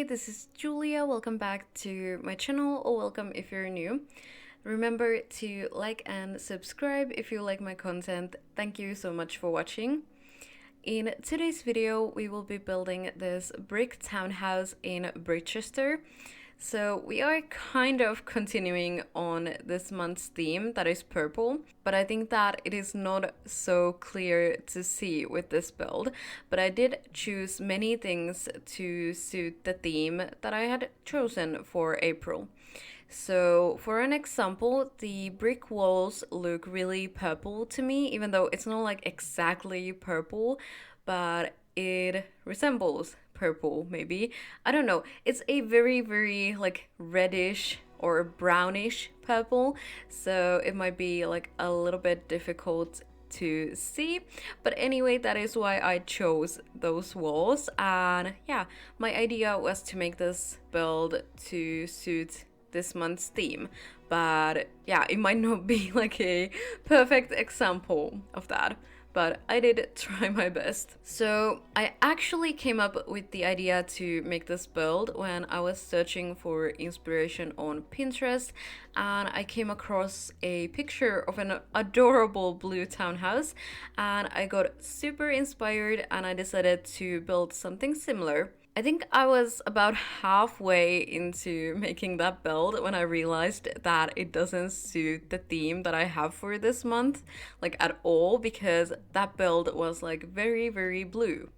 Hi, this is Julia. Welcome back to my channel, or welcome if you're new. Remember to like and subscribe if you like my content. Thank you so much for watching. In today's video, we will be building this brick townhouse in Bridgester. So we are kind of continuing on this month's theme, that is purple, but I think that it is not so clear to see with this build. But I did choose many things to suit the theme that I had chosen for April. So for an example, the brick walls look really purple to me, even though it's not like exactly purple, but it resembles purple maybe. I don't know. It's a very like reddish or brownish purple, so it might be like a little bit difficult to see, but anyway, that is why I chose those walls. And yeah, my idea was to make this build to suit this month's theme, but yeah, it might not be like a perfect example of that, but I did try my best. So I actually came up with the idea to make this build when I was searching for inspiration on Pinterest, and I came across a picture of an adorable blue townhouse, and I got super inspired and I decided to build something similar. I think I was about halfway into making that build when I realized that it doesn't suit the theme that I have for this month, like at all, because that build was like very blue.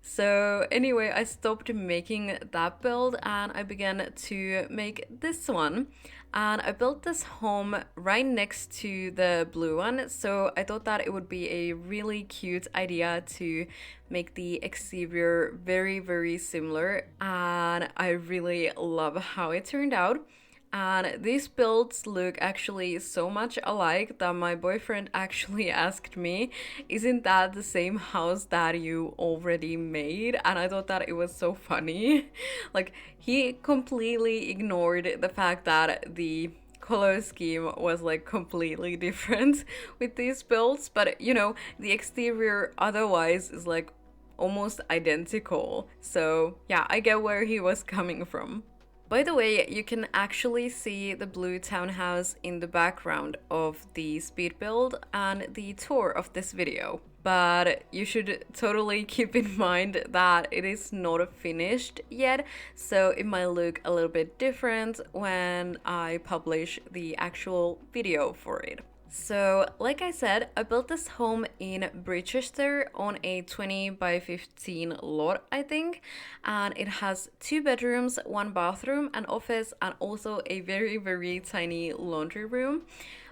So anyway, I stopped making that build and I began to make this one. And I built this home right next to the blue one, so I thought that it would be a really cute idea to make the exterior very similar, and I really love how it turned out. And these builds look actually so much alike that my boyfriend actually asked me, "Isn't that the same house that you already made?" And I thought that it was so funny. Like, he completely ignored the fact that the color scheme was like completely different with these builds, but you know, the exterior otherwise is like almost identical. So yeah, I get where he was coming from. By the way, you can actually see the blue townhouse in the background of the speed build and the tour of this video. But you should totally keep in mind that it is not finished yet, so it might look a little bit different when I publish the actual video for it. So, like I said, I built this home in Bridgester on a 20 by 15 lot, I think, and it has 2 bedrooms, 1 bathroom, an office, and also a very tiny laundry room.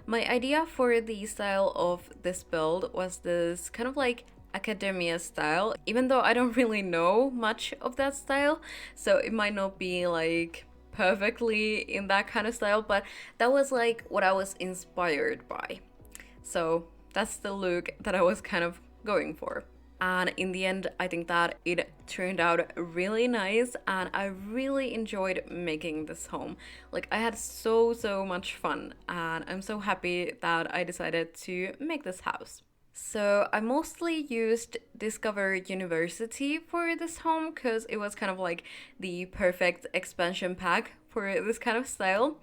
My idea for the style of this build was this kind of like academia style, even though I don't really know much of that style, so it might not be like perfectly in that kind of style, but that was like what I was inspired by. So that's the look that I was kind of going for. And in the end, I think that it turned out really nice and I really enjoyed making this home. Like, I had so much fun and I'm so happy that I decided to make this house. So I mostly used Discover University for this home because it was kind of like the perfect expansion pack for this kind of style.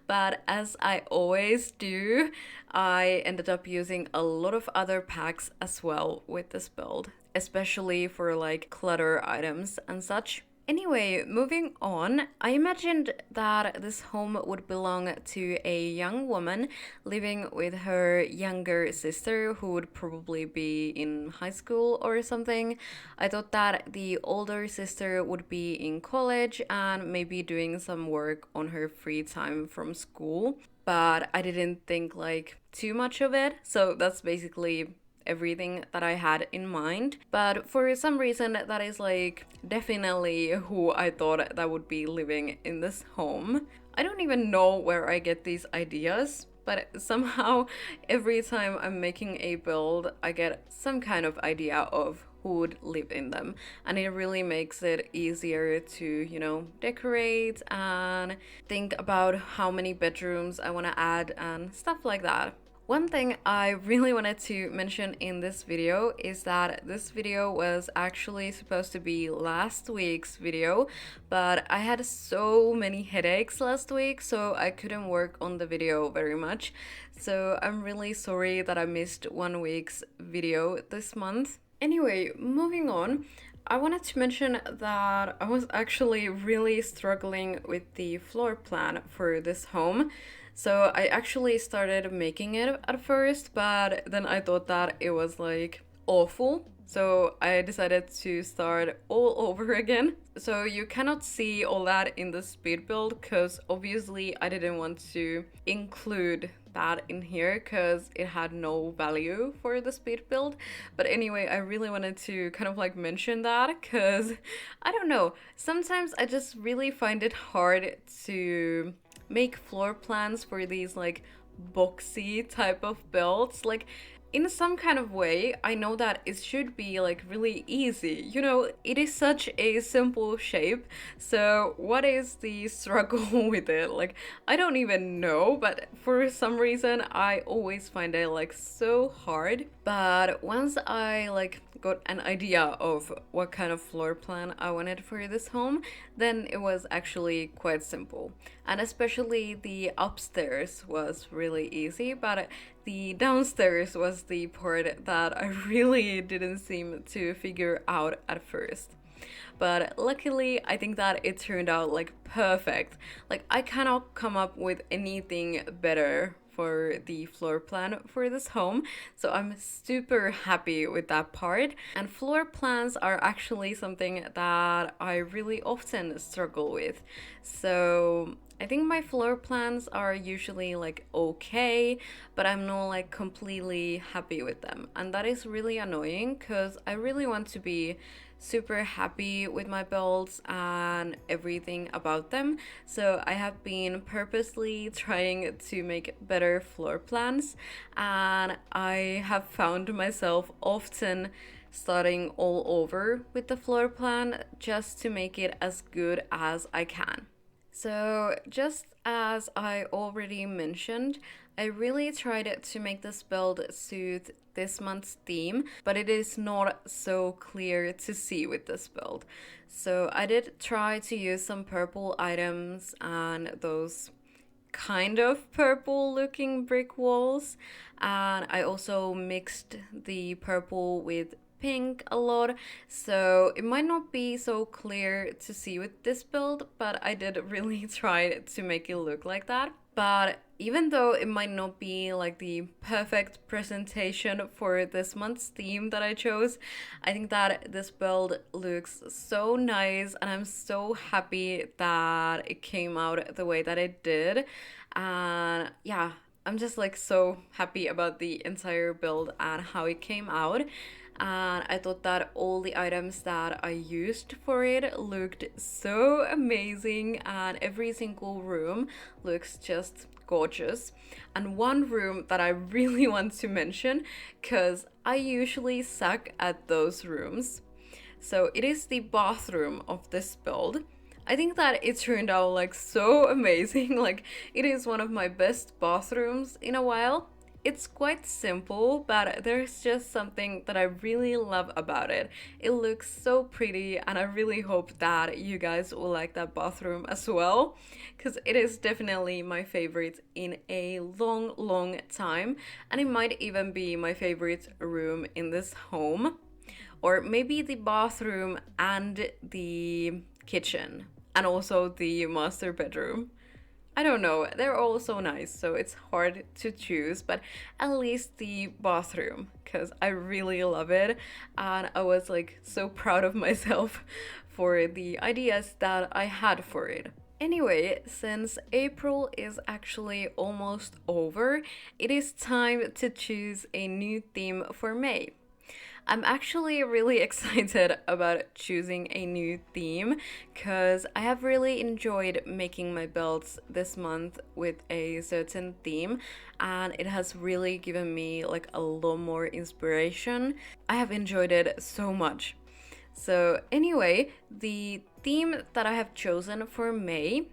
But as I always do, I ended up using a lot of other packs as well with this build, especially for like clutter items and such. Anyway, moving on, I imagined that this home would belong to a young woman living with her younger sister who would probably be in high school or something. I thought that the older sister would be in college and maybe doing some work on her free time from school, but I didn't think like too much of it, so that's basically everything that I had in mind. But for some reason, that is like definitely who I thought that would be living in this home. I don't even know where I get these ideas, but somehow every time I'm making a build, I get some kind of idea of who would live in them, and it really makes it easier to, you know, decorate and think about how many bedrooms I want to add and stuff like that. One thing I really wanted to mention in this video is that this video was actually supposed to be last week's video, but I had so many headaches last week, so I couldn't work on the video very much. So I'm really sorry that I missed 1 week's video this month. Anyway, moving on. I wanted to mention that I was actually really struggling with the floor plan for this home. So I actually started making it at first, but then I thought that it was like awful. So I decided to start all over again. So you cannot see all that in the speed build because obviously I didn't want to include that in here because it had no value for the speed build. But anyway, I really wanted to kind of like mention that because I don't know, sometimes I just really find it hard to make floor plans for these like boxy type of builds. Like in some kind of way, I know that it should be like really easy. You know, it is such a simple shape. So what is the struggle with it? Like, I don't even know, but for some reason, I always find it like so hard. But once I like got an idea of what kind of floor plan I wanted for this home, then it was actually quite simple. And especially the upstairs was really easy, but the downstairs was the part that I really didn't seem to figure out at first. But luckily, I think that it turned out like perfect. Like, I cannot come up with anything better for the floor plan for this home, so I'm super happy with that part. And floor plans are actually something that I really often struggle with. So I think my floor plans are usually like okay, but I'm not like completely happy with them. And that is really annoying because I really want to be super happy with my builds and everything about them. So I have been purposely trying to make better floor plans, and I have found myself often starting all over with the floor plan just to make it as good as I can. So, just as I already mentioned, I really tried to make this build suit this month's theme, but it is not so clear to see with this build. So, I did try to use some purple items and those kind of purple looking brick walls, and I also mixed the purple with pink a lot, so it might not be so clear to see with this build, but I did really try to make it look like that. But even though it might not be like the perfect presentation for this month's theme that I chose, I think that this build looks so nice and I'm so happy that it came out the way that it did. And yeah, I'm just like so happy about the entire build and how it came out. And I thought that all the items that I used for it looked so amazing, and every single room looks just gorgeous. And one room that I really want to mention, because I usually suck at those rooms, so it is the bathroom of this build. I think that it turned out like so amazing. Like, it is one of my best bathrooms in a while. It's quite simple, but there's just something that I really love about it. It looks so pretty, and I really hope that you guys will like that bathroom as well, because it is definitely my favorite in a long, long time, and it might even be my favorite room in this home. Or maybe the bathroom and the kitchen, and also the master bedroom. I don't know, they're all so nice, so it's hard to choose, but at least the bathroom, because I really love it, and I was like so proud of myself for the ideas that I had for it. Anyway, since April is actually almost over, it is time to choose a new theme for May. I'm actually really excited about choosing a new theme because I have really enjoyed making my builds this month with a certain theme, and it has really given me like a lot more inspiration. I have enjoyed it so much. So anyway, the theme that I have chosen for May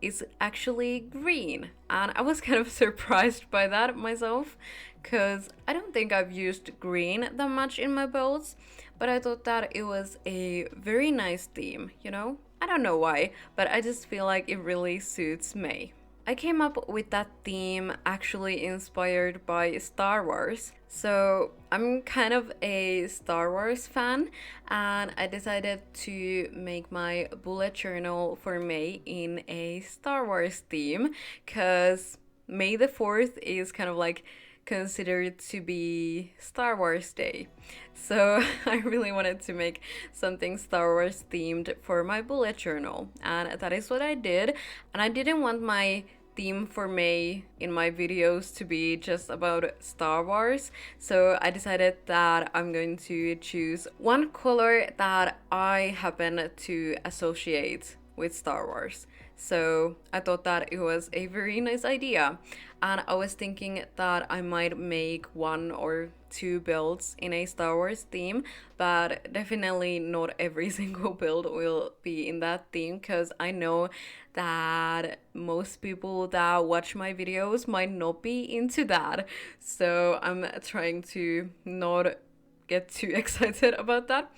is actually green. And I was kind of surprised by that myself, because I don't think I've used green that much in my builds, but I thought that it was a very nice theme, you know? I don't know why, but I just feel like it really suits May. I came up with that theme actually inspired by Star Wars. So I'm kind of a Star Wars fan, and I decided to make my bullet journal for May in a Star Wars theme, because May the 4th is kind of like considered to be Star Wars Day. So I really wanted to make something Star Wars themed for my bullet journal, and that is what I did. And I didn't want my theme for May in my videos to be just about Star Wars, so I decided that I'm going to choose one color that I happen to associate with Star Wars. So I thought that it was a very nice idea, and I was thinking that I might make 1 or 2 builds in a Star Wars theme, but definitely not every single build will be in that theme, because I know that most people that watch my videos might not be into that. So I'm trying to not get too excited about that.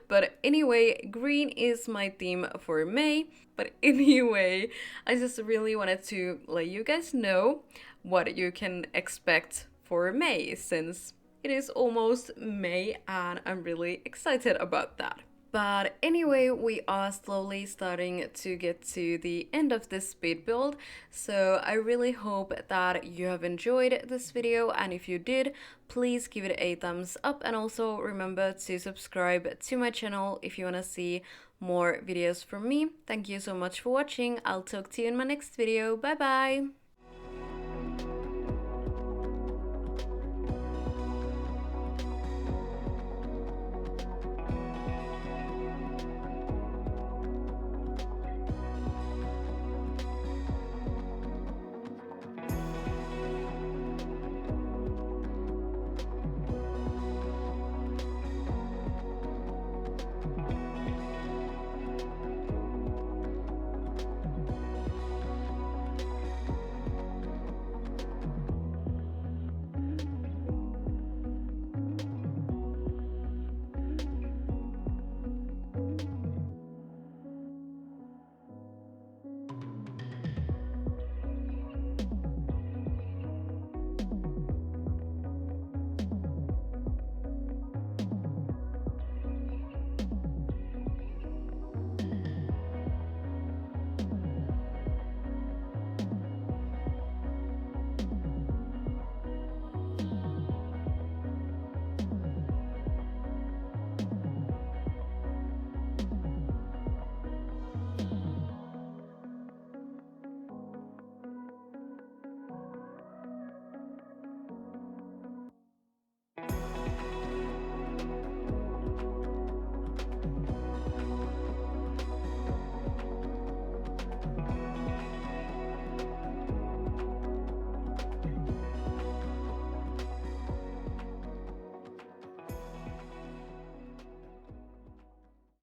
But anyway, green is my theme for May. But anyway, I just really wanted to let you guys know what you can expect for May, since it is almost May and I'm really excited about that. But anyway, we are slowly starting to get to the end of this speed build, so I really hope that you have enjoyed this video, and if you did, please give it a thumbs up, and also remember to subscribe to my channel if you want to see more videos from me. Thank you so much for watching. I'll talk to you in my next video. Bye bye!